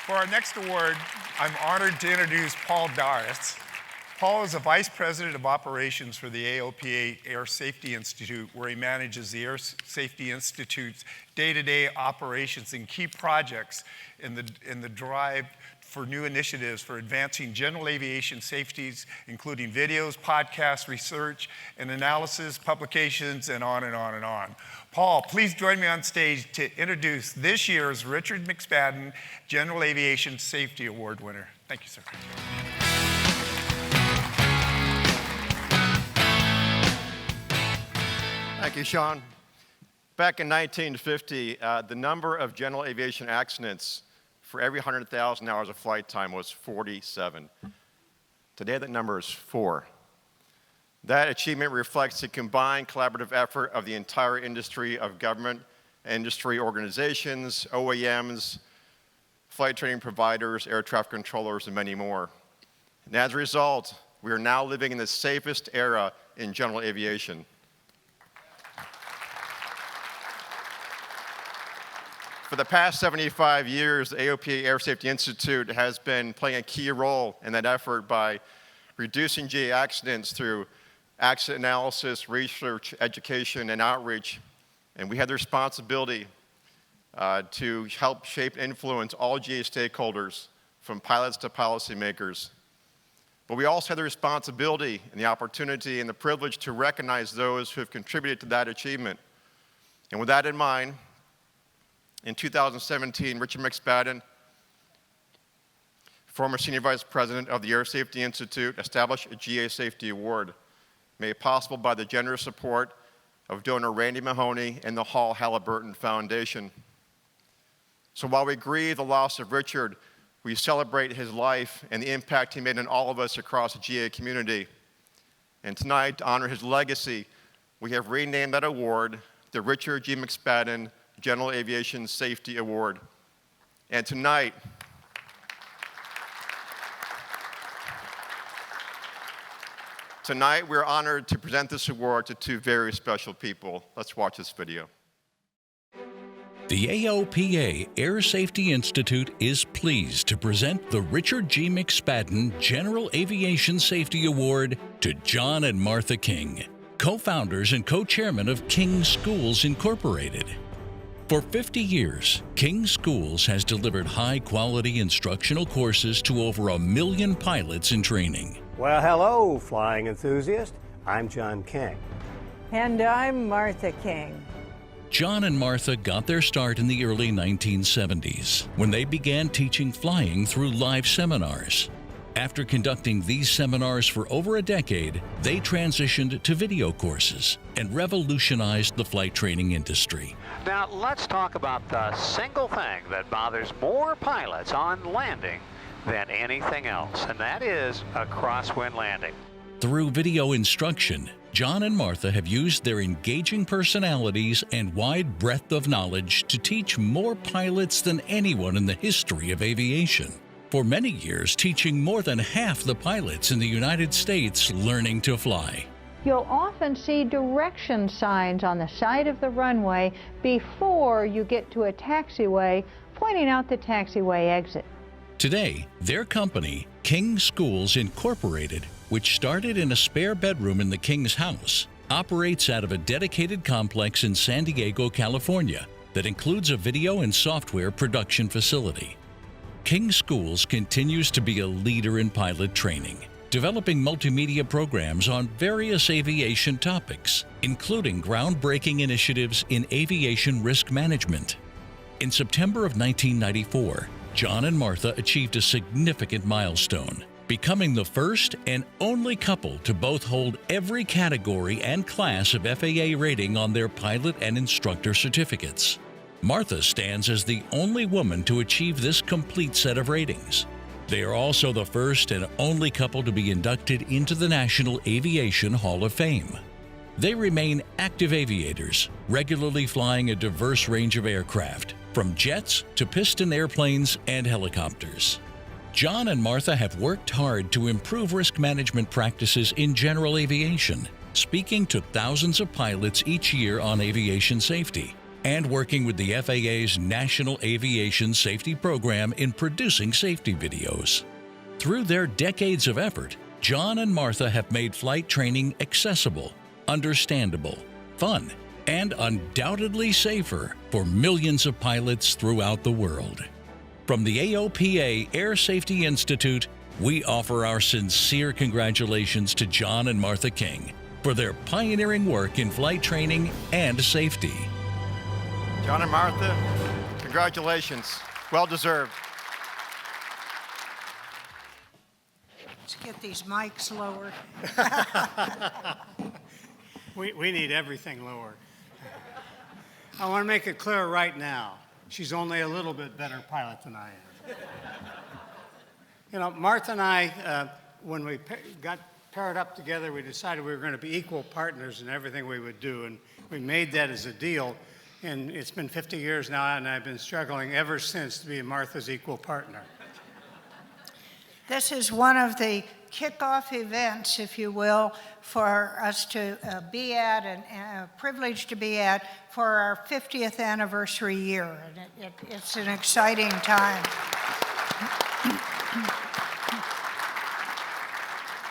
For our next award, I'm honored to introduce Paul Darris. Paul is a Vice President of Operations for the AOPA Air Safety Institute, where he manages the Air Safety Institute's day-to-day operations and key projects in the drive for new initiatives for advancing general aviation safeties, including videos, podcasts, research, and analysis, publications, and on and on and on. Paul, please join me on stage to introduce this year's Richard McSpadden General Aviation Safety Award winner. Thank you, sir. Thank you, Sean. Back in 1950, the number of general aviation accidents for every 100,000 hours of flight time was 47. Today, that number is 4. That achievement reflects the combined collaborative effort of the entire industry of government, industry organizations, OEMs, flight training providers, air traffic controllers, and many more. And as a result, we are now living in the safest era in general aviation. For the past 75 years, the AOPA Air Safety Institute has been playing a key role in that effort by reducing GA accidents through accident analysis, research, education, and outreach. And we have the responsibility to help shape and influence all GA stakeholders, from pilots to policymakers. But we also have the responsibility and the opportunity and the privilege to recognize those who have contributed to that achievement. And with that in mind, in 2017, Richard McSpadden, former Senior Vice President of the Air Safety Institute, established a GA Safety Award, made possible by the generous support of donor Randy Mahoney and the Hall Halliburton Foundation. So while we grieve the loss of Richard, we celebrate his life and the impact he made on all of us across the GA community. And tonight, to honor his legacy, we have renamed that award the Richard G. McSpadden General Aviation Safety Award. And tonight, we're honored to present this award to 2 very special people. Let's watch this video. The AOPA Air Safety Institute is pleased to present the Richard G. McSpadden General Aviation Safety Award to John and Martha King, co-founders and co-chairmen of King Schools Incorporated. For 50 years, King Schools has delivered high-quality instructional courses to over 1 million pilots in training. Well, hello, flying enthusiast. I'm John King. And I'm Martha King. John and Martha got their start in the early 1970s when they began teaching flying through live seminars. After conducting these seminars for over a decade, they transitioned to video courses and revolutionized the flight training industry. Now, let's talk about the single thing that bothers more pilots on landing than anything else, and that is a crosswind landing. Through video instruction, John and Martha have used their engaging personalities and wide breadth of knowledge to teach more pilots than anyone in the history of aviation. For many years, teaching more than half the pilots in the United States learning to fly. You'll often see direction signs on the side of the runway before you get to a taxiway, pointing out the taxiway exit. Today, their company, King Schools Incorporated, which started in a spare bedroom in the King's house, operates out of a dedicated complex in San Diego, California, that includes a video and software production facility. King Schools continues to be a leader in pilot training, developing multimedia programs on various aviation topics, including groundbreaking initiatives in aviation risk management. In September of 1994, John and Martha achieved a significant milestone, becoming the first and only couple to both hold every category and class of FAA rating on their pilot and instructor certificates. Martha stands as the only woman to achieve this complete set of ratings. They are also the first and only couple to be inducted into the National Aviation Hall of Fame. They remain active aviators, regularly flying a diverse range of aircraft, from jets to piston airplanes and helicopters. John and Martha have worked hard to improve risk management practices in general aviation, speaking to thousands of pilots each year on aviation safety, and working with the FAA's National Aviation Safety Program in producing safety videos. Through their decades of effort, John and Martha have made flight training accessible, understandable, fun, and undoubtedly safer for millions of pilots throughout the world. From the AOPA Air Safety Institute, we offer our sincere congratulations to John and Martha King for their pioneering work in flight training and safety. John and Martha, congratulations. Well deserved. Let's get these mics lowered. We need everything lowered. I want to make it clear right now, she's only a little bit better pilot than I am. You know, Martha and I, when we got paired up together, we decided we were going to be equal partners in everything we would do, and we made that as a deal. And it's been 50 years now, and I've been struggling ever since to be Martha's equal partner. This is one of the kickoff events, if you will, for us to be at and a privilege to be at for our 50th anniversary year. And it's an exciting time.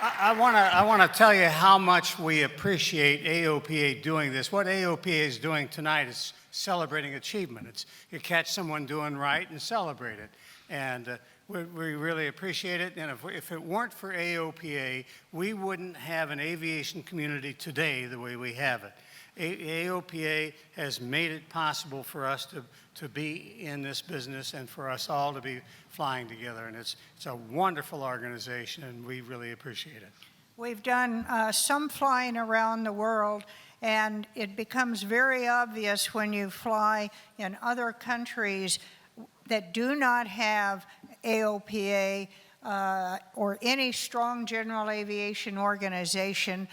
I want to tell you how much we appreciate AOPA doing this. What AOPA is doing tonight is celebrating achievement. It's you catch someone doing right and celebrate it. And we really appreciate it. And if it weren't for AOPA, we wouldn't have an aviation community today the way we have it. AOPA has made it possible for us to be in this business and for us all to be flying together. And it's a wonderful organization, and we really appreciate it. We've done some flying around the world, and it becomes very obvious when you fly in other countries that do not have AOPA or any strong general aviation organization,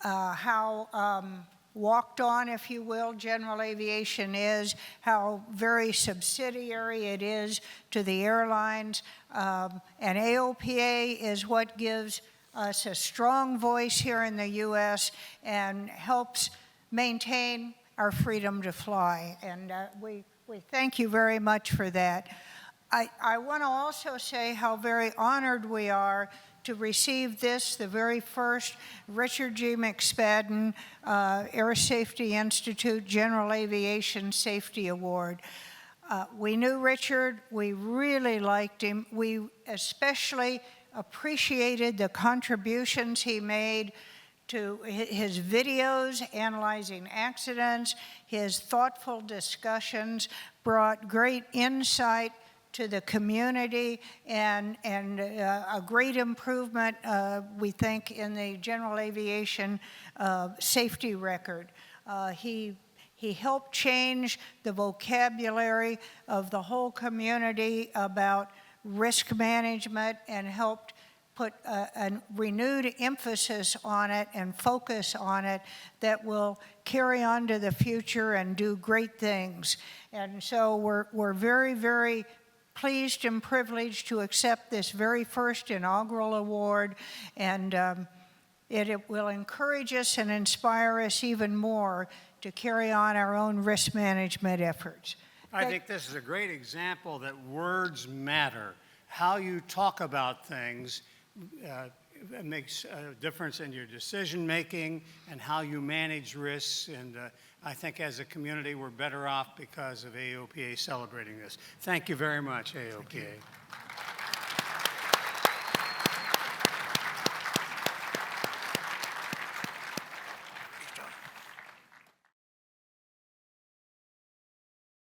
how walked on, if you will, general aviation is, how very subsidiary it is to the airlines. And AOPA is what gives us a strong voice here in the U.S. and helps maintain our freedom to fly. And we thank you very much for that. I want to also say how very honored we are to receive this, the very first Richard G. McSpadden Air Safety Institute General Aviation Safety Award. We knew Richard, we really liked him. We especially appreciated the contributions he made to his videos analyzing accidents. His thoughtful discussions brought great insight to the community and a great improvement, we think, in the general aviation safety record. He helped change the vocabulary of the whole community about risk management and helped put a renewed emphasis on it and focus on it that will carry on to the future and do great things. And so we're very, very pleased and privileged to accept this very first inaugural award, and it will encourage us and inspire us even more to carry on our own risk management efforts. I think this is a great example that words matter. How you talk about things makes a difference in your decision making and how you manage risks, and I think as a community we're better off because of AOPA celebrating this. Thank you very much, AOPA.